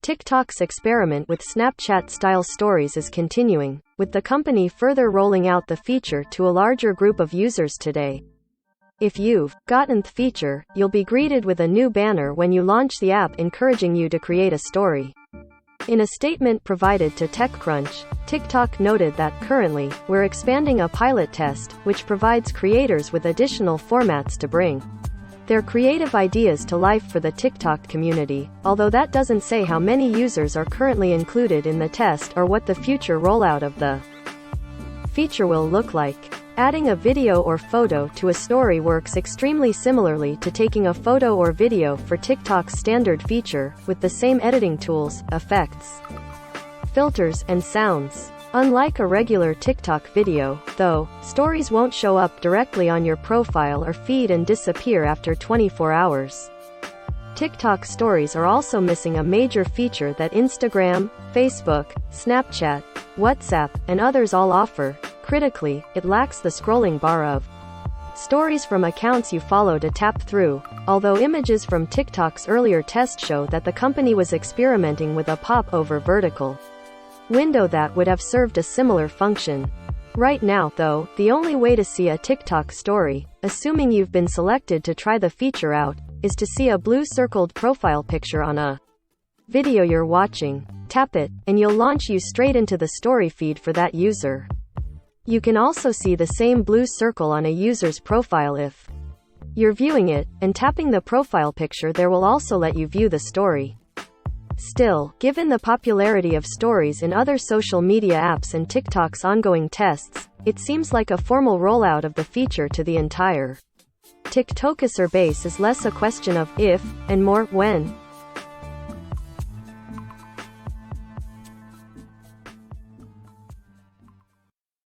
TikTok's experiment with Snapchat-style stories is continuing, with the company further rolling out the feature to a larger group of users today. If you've gotten the feature, you'll be greeted with a new banner when you launch the app encouraging you to create a story. In a statement provided to TechCrunch, TikTok noted that, currently, we're expanding a pilot test, which provides creators with additional formats to bring their creative ideas to life for the TikTok community, although that doesn't say how many users are currently included in the test or what the future rollout of the feature will look like. Adding a video or photo to a story works extremely similarly to taking a photo or video for TikTok's standard feature, with the same editing tools, effects, filters, and sounds. Unlike a regular TikTok video, though, stories won't show up directly on your profile or feed and disappear after 24 hours. TikTok stories are also missing a major feature that Instagram, Facebook, Snapchat, WhatsApp, and others all offer. Critically, it lacks the scrolling bar of stories from accounts you follow to tap through, although images from TikTok's earlier test show that the company was experimenting with a pop-over vertical window that would have served a similar function. Right now, though, the only way to see a TikTok story, assuming you've been selected to try the feature out, is to see a blue circled profile picture on a video you're watching. Tap it, and you'll launch you straight into the story feed for that user. You can also see the same blue circle on a user's profile if you're viewing it, and tapping the profile picture there will also let you view the story. Still, given the popularity of stories in other social media apps and TikTok's ongoing tests, it seems like a formal rollout of the feature to the entire TikToker base is less a question of if, and more when.